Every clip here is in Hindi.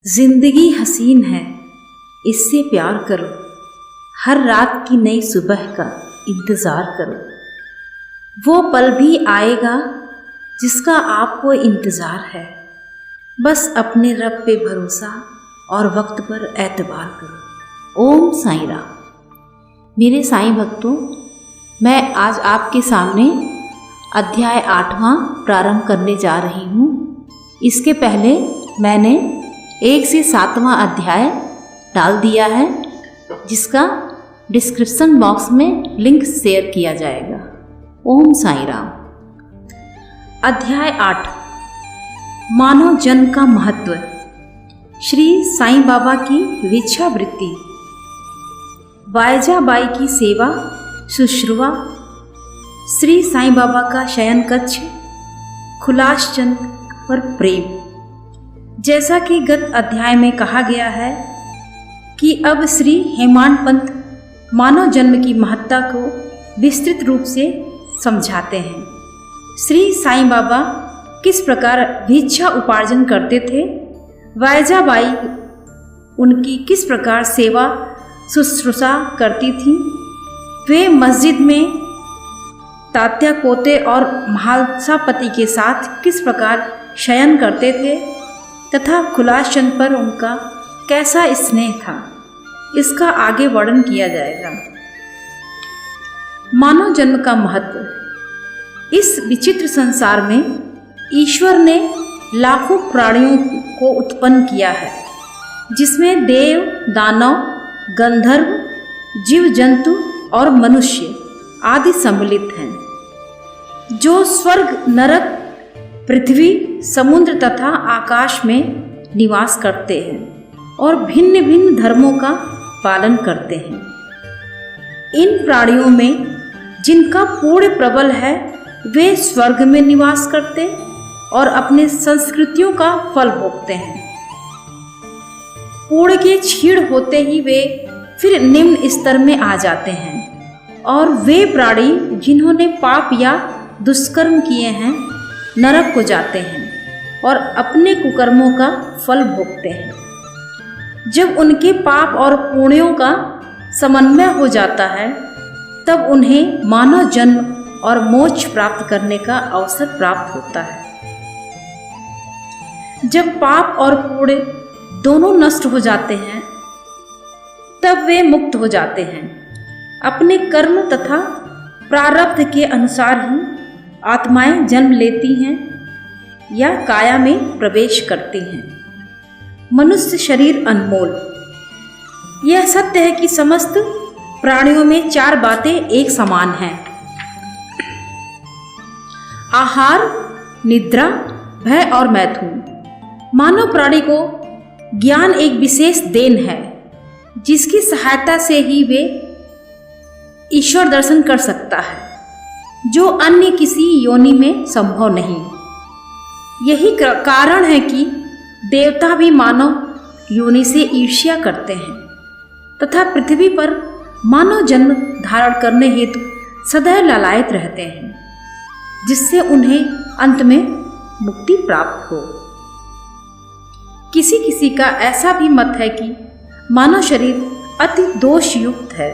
जिंदगी हसीन है, इससे प्यार करो। हर रात की नई सुबह का इंतज़ार करो। वो पल भी आएगा जिसका आपको इंतज़ार है। बस अपने रब पे भरोसा और वक्त पर एतबार करो। ओम साईं राम। मेरे साईं भक्तों, मैं आज आपके सामने अध्याय 8वां प्रारंभ करने जा रही हूँ। इसके पहले मैंने 1 से 7वां अध्याय डाल दिया है, जिसका डिस्क्रिप्शन बॉक्स में लिंक शेयर किया जाएगा। ओम साईं राम। अध्याय 8, मानव जन्म का महत्व। श्री साईं बाबा की भिक्षावृत्ति। वायजाबाई की सेवा शुश्रूषा। श्री साईं बाबा का शयन कक्ष। खुलासचंद पर प्रेम। जैसा कि गत अध्याय में कहा गया है कि अब श्री हेमांत पंत मानव जन्म की महत्ता को विस्तृत रूप से समझाते हैं। श्री साईं बाबा किस प्रकार भिक्षा उपार्जन करते थे, वायजाबाई उनकी किस प्रकार सेवा शुश्रूषा करती थी, वे मस्जिद में तात्या पोते और महालसापति के साथ किस प्रकार शयन करते थे तथा खुलासचंद पर उनका कैसा स्नेह था, इसका आगे वर्णन किया जाएगा। मानव जन्म का महत्व। इस विचित्र संसार में ईश्वर ने लाखों प्राणियों को उत्पन्न किया है, जिसमें देव, दानव, गंधर्व, जीव जंतु और मनुष्य आदि सम्मिलित हैं, जो स्वर्ग, नरक, पृथ्वी, समुद्र तथा आकाश में निवास करते हैं और भिन्न भिन्न धर्मों का पालन करते हैं। इन प्राणियों में जिनका पूर्ण प्रबल है, वे स्वर्ग में निवास करते और अपने संस्कृतियों का फल भोगते हैं। पूर्ण के क्षीण होते ही वे फिर निम्न स्तर में आ जाते हैं, और वे प्राणी जिन्होंने पाप या दुष्कर्म किए हैं, नरक को जाते हैं और अपने कुकर्मों का फल भोगते हैं। जब उनके पाप और पुण्यों का समन्वय हो जाता है, तब उन्हें मानव जन्म और मोक्ष प्राप्त करने का अवसर प्राप्त होता है। जब पाप और पुण्य दोनों नष्ट हो जाते हैं, तब वे मुक्त हो जाते हैं। अपने कर्म तथा प्रारब्ध के अनुसार ही आत्माएं जन्म लेती हैं या काया में प्रवेश करती हैं। मनुष्य शरीर अनमोल। यह सत्य है कि समस्त प्राणियों में 4 बातें एक समान हैं: आहार, निद्रा, भय और मैथुन। मानव प्राणी को ज्ञान एक विशेष देन है, जिसकी सहायता से ही वे ईश्वर दर्शन कर सकता है, जो अन्य किसी योनि में संभव नहीं। यही कारण है कि देवता भी मानव योनि से ईर्ष्या करते हैं तथा पृथ्वी पर मानव जन्म धारण करने हेतु सदैव लालायित रहते हैं, जिससे उन्हें अंत में मुक्ति प्राप्त हो। किसी किसी का ऐसा भी मत है कि मानव शरीर अति दोषयुक्त है।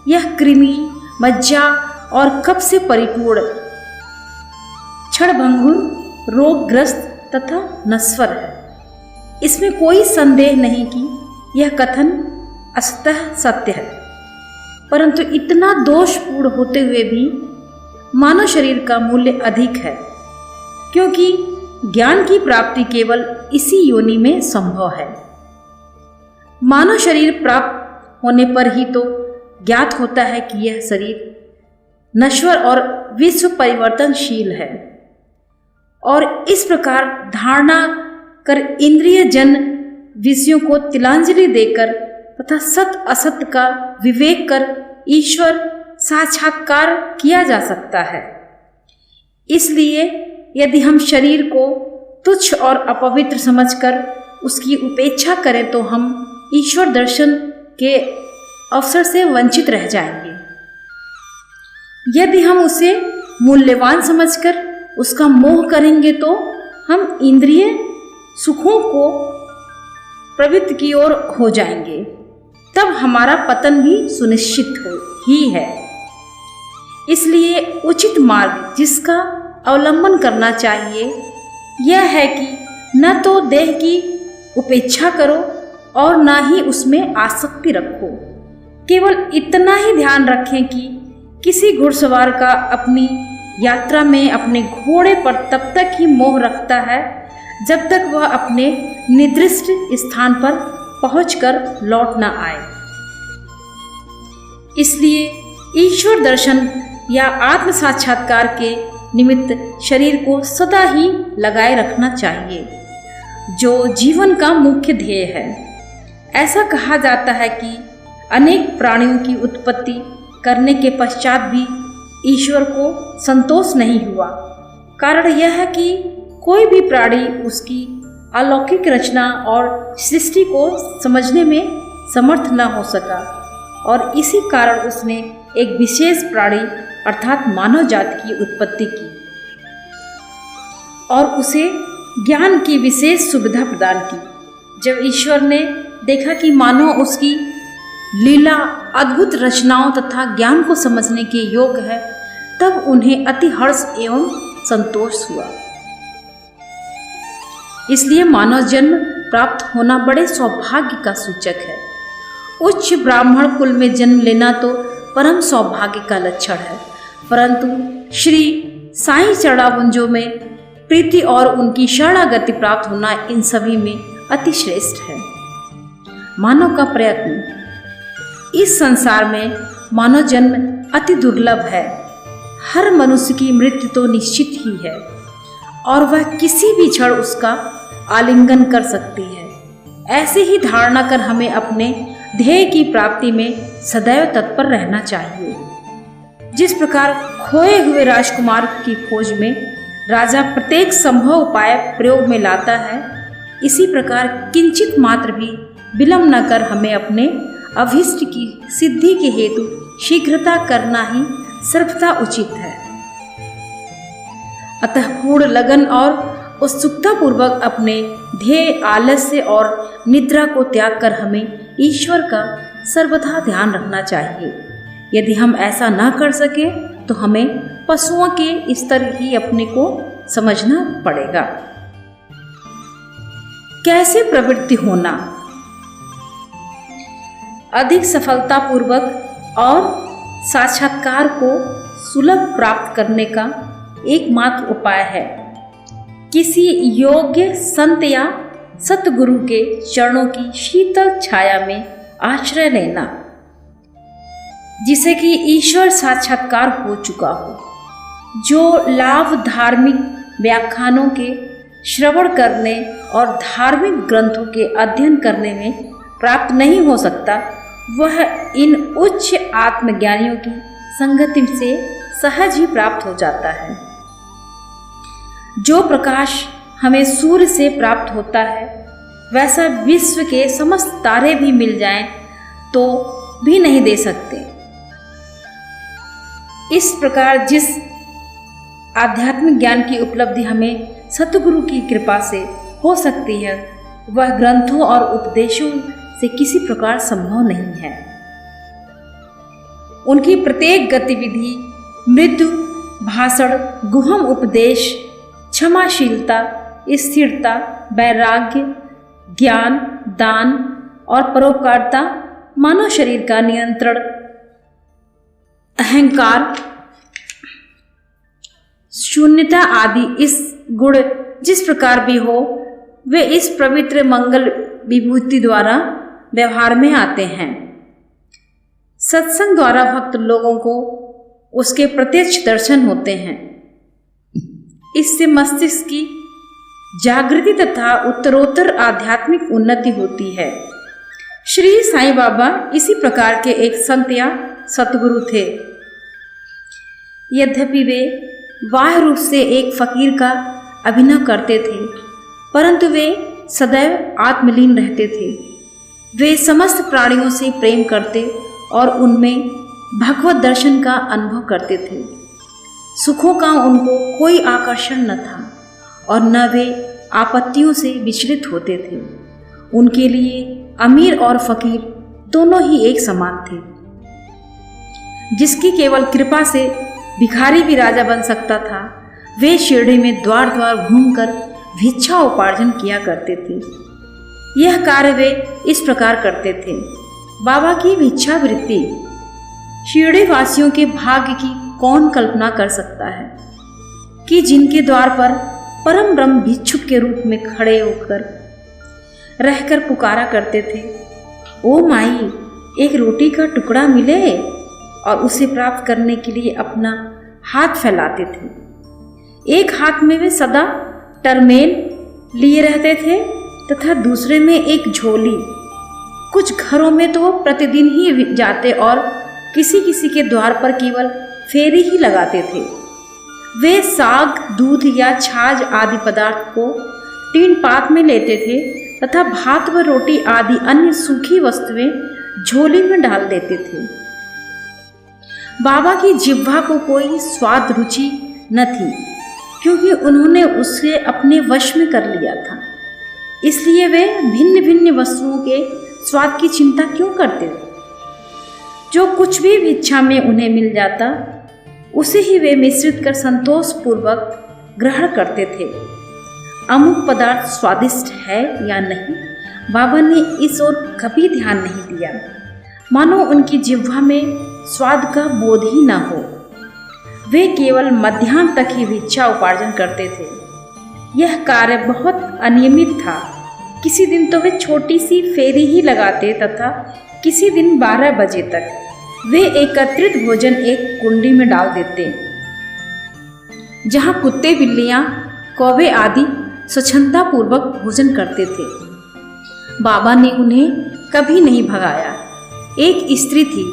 यह कृमि, मज्जा और कफ से परिपूर्ण, क्षणभंगुर, रोगग्रस्त तथा नश्वर है। इसमें कोई संदेह नहीं कि यह कथन असतः सत्य है, परंतु इतना दोषपूर्ण होते हुए भी मानव शरीर का मूल्य अधिक है, क्योंकि ज्ञान की प्राप्ति केवल इसी योनि में संभव है। मानव शरीर प्राप्त होने पर ही तो ज्ञात होता है कि यह शरीर नश्वर और विश्व परिवर्तनशील है, और इस प्रकार धारणा कर इंद्रिय जन विषयों को तिलांजलि देकर तथा सत असत का विवेक कर ईश्वर साक्षात्कार किया जा सकता है। इसलिए यदि हम शरीर को तुच्छ और अपवित्र समझकर उसकी उपेक्षा करें, तो हम ईश्वर दर्शन के अवसर से वंचित रह जाएंगे। यदि हम उसे मूल्यवान समझकर उसका मोह करेंगे, तो हम इंद्रिय सुखों को प्रवृत्ति की ओर हो जाएंगे, तब हमारा पतन भी सुनिश्चित ही है। इसलिए उचित मार्ग जिसका अवलंबन करना चाहिए यह है कि न तो देह की उपेक्षा करो और न ही उसमें आसक्ति रखो। केवल इतना ही ध्यान रखें कि किसी घुड़सवार का अपनी यात्रा में अपने घोड़े पर तब तक ही मोह रखता है जब तक वह अपने निर्दिष्ट स्थान पर पहुंचकर लौट न आए। इसलिए ईश्वर दर्शन या आत्म साक्षात्कार के निमित्त शरीर को सदा ही लगाए रखना चाहिए, जो जीवन का मुख्य ध्येय है। ऐसा कहा जाता है कि अनेक प्राणियों की उत्पत्ति करने के पश्चात भी ईश्वर को संतोष नहीं हुआ। कारण यह है कि कोई भी प्राणी उसकी अलौकिक रचना और सृष्टि को समझने में समर्थ न हो सका और इसी कारण उसने एक विशेष प्राणी अर्थात मानव जाति की उत्पत्ति की और उसे ज्ञान की विशेष सुविधा प्रदान की। जब ईश्वर ने देखा कि मानव उसकी लीला, अद्भुत रचनाओं तथा ज्ञान को समझने के योग्य है, तब उन्हें अति हर्ष एवं संतोष हुआ। इसलिए मानव जन्म प्राप्त होना बड़े सौभाग्य का सूचक है। उच्च ब्राह्मण कुल में जन्म लेना तो परम सौभाग्य का लक्षण है, परंतु श्री साईं चरणावुंजों में प्रीति और उनकी शरणागति प्राप्त होना इन सभी में अति श्रेष्ठ है। मानव का प्रयत्न। इस संसार में मानव जन्म अति दुर्लभ है। हर मनुष्य की मृत्यु तो निश्चित ही है और वह किसी भी क्षण उसका आलिंगन कर सकती है। ऐसे ही धारणा कर हमें अपने ध्येय की प्राप्ति में सदैव तत्पर रहना चाहिए। जिस प्रकार खोए हुए राजकुमार की खोज में राजा प्रत्येक संभव उपाय प्रयोग में लाता है, इसी प्रकार किंचित मात्र भी विलंब न कर हमें अपने अभीष्ट की सिद्धि के हेतु शीघ्रता करना ही सर्वथा उचित है। अतः पूर्ण लगन और उत्सुकता पूर्वक अपने ध्येय, आलस्य और निद्रा को त्याग कर हमें ईश्वर का सर्वथा ध्यान रखना चाहिए। यदि हम ऐसा न कर सके तो हमें पशुओं के स्तर ही अपने को समझना पड़ेगा। कैसे प्रवृत्ति होना? अधिक सफलतापूर्वक और साक्षात्कार को सुलभ प्राप्त करने का एकमात्र उपाय है किसी योग्य संत या सतगुरु के चरणों की शीतल छाया में आश्रय लेना, जिसे कि ईश्वर साक्षात्कार हो चुका हो। जो लाभ धार्मिक व्याख्यानों के श्रवण करने और धार्मिक ग्रंथों के अध्ययन करने में प्राप्त नहीं हो सकता, वह इन उच्च आत्मज्ञानियों की संगति से सहज ही प्राप्त हो जाता है। जो प्रकाश हमें सूर्य से प्राप्त होता है, वैसा विश्व के समस्त तारे भी मिल जाएं तो भी नहीं दे सकते। इस प्रकार जिस आध्यात्मिक ज्ञान की उपलब्धि हमें सतगुरु की कृपा से हो सकती है, वह ग्रंथों और उपदेशों से किसी प्रकार संभव नहीं है। उनकी प्रत्येक गतिविधि, मृदु भाषण, गुहम उपदेश, क्षमाशीलता, स्थिरता, वैराग्य, ज्ञान, दान और परोपकारिता, मानव शरीर का नियंत्रण, अहंकार, शून्यता आदि इस गुण जिस प्रकार भी हो, वे इस पवित्र मंगल विभूति द्वारा व्यवहार में आते हैं। सत्संग द्वारा भक्त लोगों को उसके प्रत्यक्ष दर्शन होते हैं। इससे मस्तिष्क की जागृति तथा उत्तरोत्तर आध्यात्मिक उन्नति होती है। श्री साईं बाबा इसी प्रकार के एक संत या सतगुरु थे। यद्यपि वे बाह्य रूप से एक फकीर का अभिनय करते थे, परंतु वे सदैव आत्मलीन रहते थे। वे समस्त प्राणियों से प्रेम करते और उनमें भगवत दर्शन का अनुभव करते थे। सुखों का उनको कोई आकर्षण न था और न वे आपत्तियों से विचलित होते थे। उनके लिए अमीर और फकीर दोनों ही एक समान थे। जिसकी केवल कृपा से भिखारी भी राजा बन सकता था, वे शिरडी में द्वार द्वार घूमकर भिक्षा उपार्जन किया करते थे। यह कार्य वे इस प्रकार करते थे। बाबा की भिक्षावृत्ति शिरडी वासियों के भाग्य की कौन कल्पना कर सकता है कि जिनके द्वार पर परम ब्रह्म भिक्षुक के रूप में खड़े होकर रहकर पुकारा करते थे, ओ माई, एक रोटी का टुकड़ा मिले, और उसे प्राप्त करने के लिए अपना हाथ फैलाते थे। एक हाथ में वे सदा टरमेल लिए रहते थे तथा दूसरे में एक झोली। कुछ घरों में तो वो प्रतिदिन ही जाते और किसी किसी के द्वार पर केवल फेरी ही लगाते थे। वे साग, दूध या छाछ आदि पदार्थ को टीन पात में लेते थे तथा भात व रोटी आदि अन्य सूखी वस्तुएं झोली में डाल देते थे। बाबा की जिह्वा को कोई स्वाद रुचि न थी, क्योंकि उन्होंने उसे अपने वश में कर लिया था। इसलिए वे भिन्न भिन्न वस्तुओं के स्वाद की चिंता क्यों करते थे? जो कुछ भी भिक्षा में उन्हें मिल जाता, उसे ही वे मिश्रित कर संतोष पूर्वक ग्रहण करते थे। अमुक पदार्थ स्वादिष्ट है या नहीं, बाबा ने इस ओर कभी ध्यान नहीं दिया, मानो उनकी जिह्वा में स्वाद का बोध ही न हो। वे केवल मध्याह्न तक ही भिक्षा उपार्जन करते थे। यह कार्य बहुत अनियमित था। किसी दिन तो वे छोटी सी फेरी ही लगाते तथा किसी दिन 12 बजे तक वे एकत्रित भोजन एक कुंडी में डाल देते, जहां कुत्ते, बिल्लियां, कौवे आदि स्वच्छंदता पूर्वक भोजन करते थे। बाबा ने उन्हें कभी नहीं भगाया। एक स्त्री थी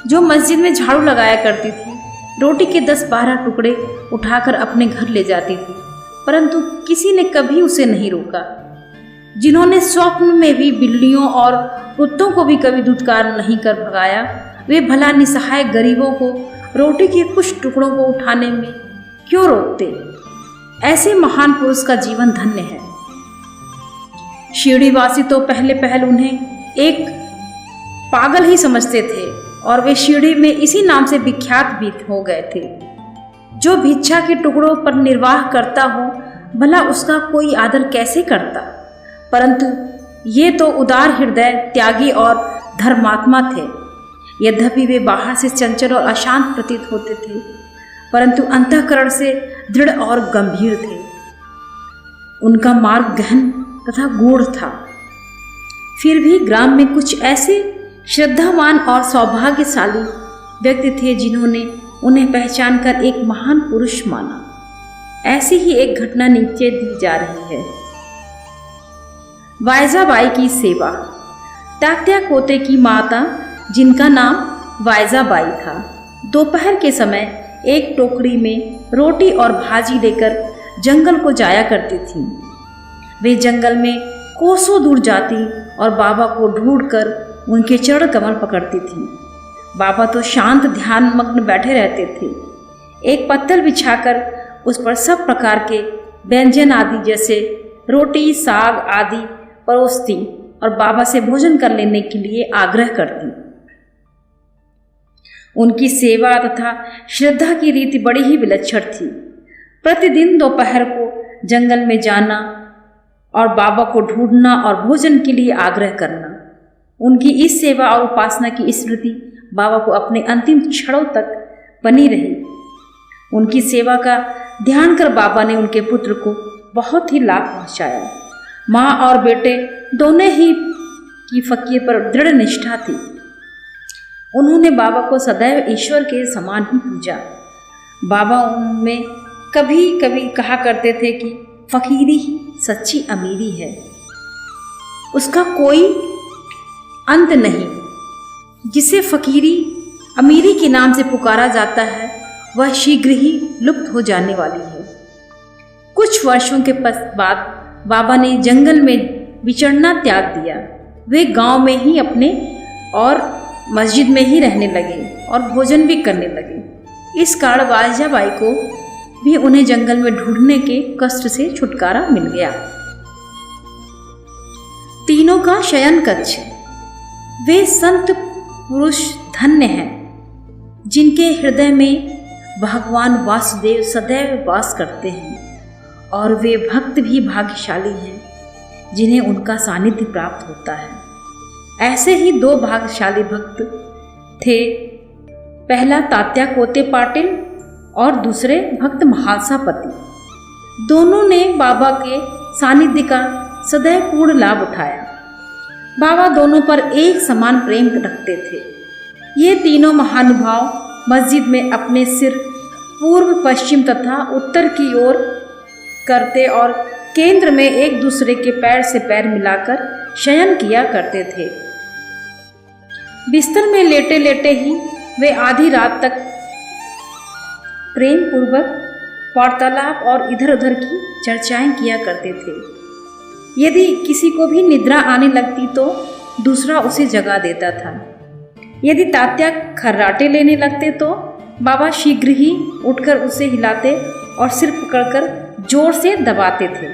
जो मस्जिद में झाड़ू लगाया करती थी, रोटी के 10-12 टुकड़े उठाकर अपने घर ले जाती थी, परंतु किसी ने कभी उसे नहीं रोका। जिन्होंने स्वप्न में भी बिल्लियों और कुत्तों को भी कभी धुतकार नहीं कर भगाया, वे भला निसहाय गरीबों को रोटी के कुछ टुकड़ों को उठाने में क्यों रोकते? ऐसे महान पुरुष का जीवन धन्य है। शिरडीवासी तो पहले उन्हें एक पागल ही समझते थे और वे शिरडी में इसी नाम से विख्यात भी हो गए थे। जो भिक्षा के टुकड़ों पर निर्वाह करता हो, भला उसका कोई आदर कैसे करता? परंतु ये तो उदार हृदय, त्यागी और धर्मात्मा थे। यद्यपि वे बाहर से चंचल और अशांत प्रतीत होते थे, परंतु अंतःकरण से दृढ़ और गंभीर थे। उनका मार्ग गहन तथा गूढ़ था। फिर भी ग्राम में कुछ ऐसे श्रद्धावान और सौभाग्यशाली व्यक्ति थे जिन्होंने उन्हें पहचान कर एक महान पुरुष माना। ऐसी ही एक घटना नीचे दी जा रही है। वायजाबाई की सेवा। तात्या कोते की माता, जिनका नाम वायजाबाई था, दोपहर के समय एक टोकरी में रोटी और भाजी लेकर जंगल को जाया करती थी। वे जंगल में कोसों दूर जाती और बाबा को ढूंढकर उनके चरण कमल पकड़ती थी। बाबा तो शांत ध्यान मग्न बैठे रहते थे। एक पत्तल बिछाकर उस पर सब प्रकार के व्यंजन आदि जैसे रोटी, साग आदि परोसती और बाबा से भोजन कर लेने के लिए आग्रह करती। उनकी सेवा तथा श्रद्धा की रीति बड़ी ही विलक्षण थी। प्रतिदिन दोपहर को जंगल में जाना और बाबा को ढूंढना और भोजन के लिए आग्रह करना। उनकी इस सेवा और उपासना की स्मृति बाबा को अपने अंतिम क्षणों तक बनी रही। उनकी सेवा का ध्यान कर बाबा ने उनके पुत्र को बहुत ही लाभ पहुंचाया। माँ और बेटे दोनों ही की फकीर पर दृढ़ निष्ठा थी। उन्होंने बाबा को सदैव ईश्वर के समान ही पूजा। बाबा उनमें कभी कभी कहा करते थे कि फकीरी ही सच्ची अमीरी है, उसका कोई अंत नहीं। जिसे फकीरी अमीरी के नाम से पुकारा जाता है, वह शीघ्र ही लुप्त हो जाने वाली है। कुछ वर्षों के बाद बाबा ने जंगल में विचरना त्याग दिया। वे गांव में ही अपने और मस्जिद में ही रहने लगे और भोजन भी करने लगे। इस कारण वायजाबाई को भी उन्हें जंगल में ढूंढने के कष्ट से छुटकारा मिल गया। तीनों का शयन कक्ष। वे संत पुरुष धन्य हैं जिनके हृदय में भगवान वासुदेव सदैव वास करते हैं, और वे भक्त भी भाग्यशाली हैं जिन्हें उनका सानिध्य प्राप्त होता है। ऐसे ही दो भाग्यशाली भक्त थे, पहला तात्या कोते पाटिल और दूसरे भक्त महालसापति। दोनों ने बाबा के सानिध्य का सदैव पूर्ण लाभ उठाया। बाबा दोनों पर एक समान प्रेम रखते थे। ये तीनों महानुभाव मस्जिद में अपने सिर पूर्व, पश्चिम तथा उत्तर की ओर करते और केंद्र में एक दूसरे के पैर से पैर मिलाकर शयन किया करते थे। बिस्तर में लेटे लेटे ही वे आधी रात तक प्रेम पूर्वक वार्तालाप और इधर उधर की चर्चाएं किया करते थे। यदि किसी को भी निद्रा आने लगती तो दूसरा उसे जगा देता था। यदि तात्या खर्राटे लेने लगते तो बाबा शीघ्र ही उठकर उसे हिलाते और सिर पकड़कर जोर से दबाते थे।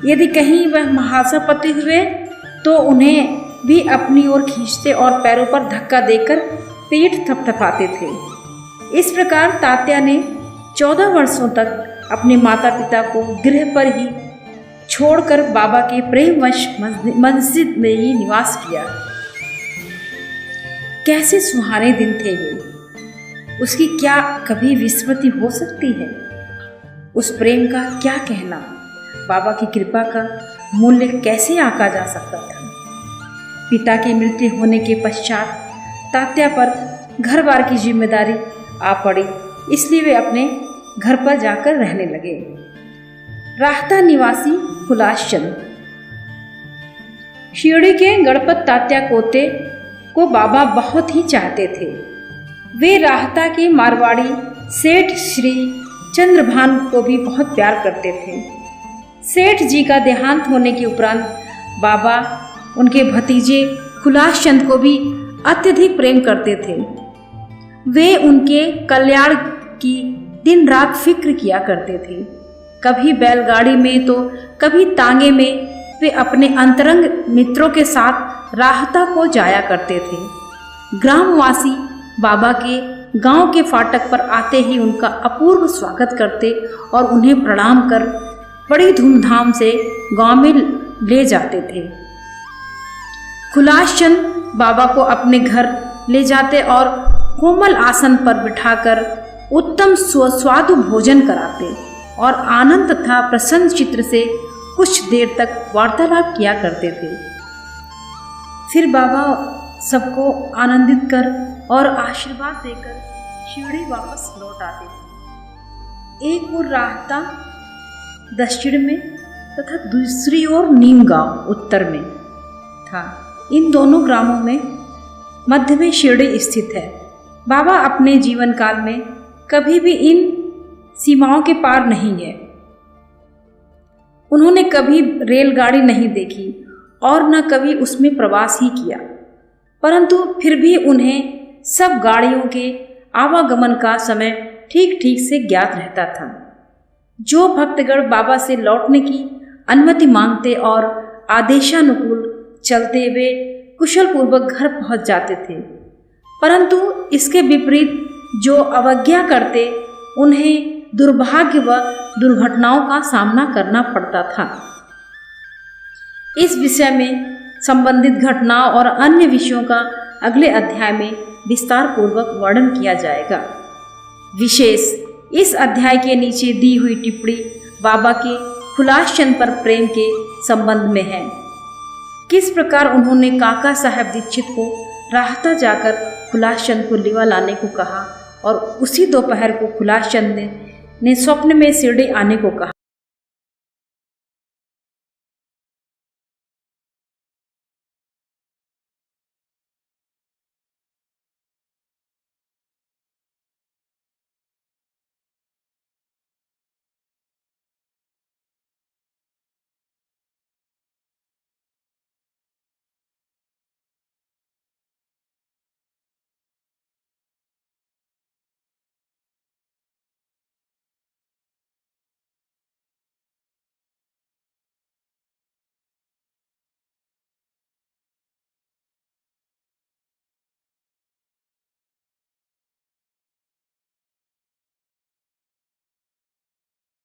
यदि कहीं वह महालसापति हुए तो उन्हें भी अपनी ओर खींचते और पैरों पर धक्का देकर पीठ थपथपाते थे। इस प्रकार तात्या ने 14 वर्षों तक अपने माता पिता को गृह पर ही छोड़कर बाबा के प्रेमवश मस्जिद में ही निवास किया। कैसे सुहाने दिन थे वे, उसकी क्या कभी विस्मृति हो सकती है? उस प्रेम का क्या कहना, बाबा की कृपा का मूल्य कैसे आंका जा सकता था? पिता की मृत्यु होने के पश्चात तात्या पर घर बार की जिम्मेदारी आ पड़ी, इसलिए वे अपने घर पर जाकर रहने लगे। राहता निवासी हुलास चंद। शिरडी के गणपत तात्या कोते को बाबा बहुत ही चाहते थे। वे राहता के मारवाड़ी सेठ श्री चंद्रभान को भी बहुत प्यार करते थे। सेठ जी का देहांत होने के उपरांत बाबा उनके भतीजे हुलास चंद को भी अत्यधिक प्रेम करते थे। वे उनके कल्याण की दिन रात फिक्र किया करते थे। कभी बैलगाड़ी में तो कभी तांगे में वे अपने अंतरंग मित्रों के साथ राहता को जाया करते थे। ग्रामवासी बाबा के गांव के फाटक पर आते ही उनका अपूर्व स्वागत करते और उन्हें प्रणाम कर बड़ी धूमधाम से गांव में ले जाते थे। हुलास चंद बाबा को अपने घर ले जाते और कोमल आसन पर बिठाकर उत्तम सुस्वादु भोजन कराते और आनंद तथा प्रसन्न चित्र से कुछ देर तक वार्तालाप किया करते थे। फिर बाबा सबको आनंदित कर और आशीर्वाद देकर शिरडी वापस लौट आते थे। एक ओर राहता दक्षिण में तथा दूसरी ओर नीम गांव उत्तर में था। इन दोनों ग्रामों में मध्य में शिरडी स्थित है। बाबा अपने जीवन काल में कभी भी इन सीमाओं के पार नहीं गए। उन्होंने कभी रेलगाड़ी नहीं देखी और न कभी उसमें प्रवास ही किया, परंतु फिर भी उन्हें सब गाड़ियों के आवागमन का समय ठीक ठीक से ज्ञात रहता था। जो भक्तगण बाबा से लौटने की अनुमति मांगते और आदेशानुकूल चलते वे कुशल पूर्वक घर पहुंच जाते थे, परंतु इसके विपरीत जो अवज्ञा करते उन्हें दुर्भाग्य व दुर्घटनाओं का सामना करना पड़ता था। इस विषय में संबंधित घटनाओं और अन्य विषयों का अगले अध्याय में विस्तार पूर्वक वर्णन किया जाएगा। विशेष इस अध्याय के नीचे दी हुई टिप्पणी बाबा के हुलास चंद पर प्रेम के संबंध में है। किस प्रकार उन्होंने काका साहब दीक्षित को राहता जाकर हुलास चंद को लिवा लाने को कहा और उसी दोपहर को हुलास चंद ने स्वप्न में शिरडी आने को कहा।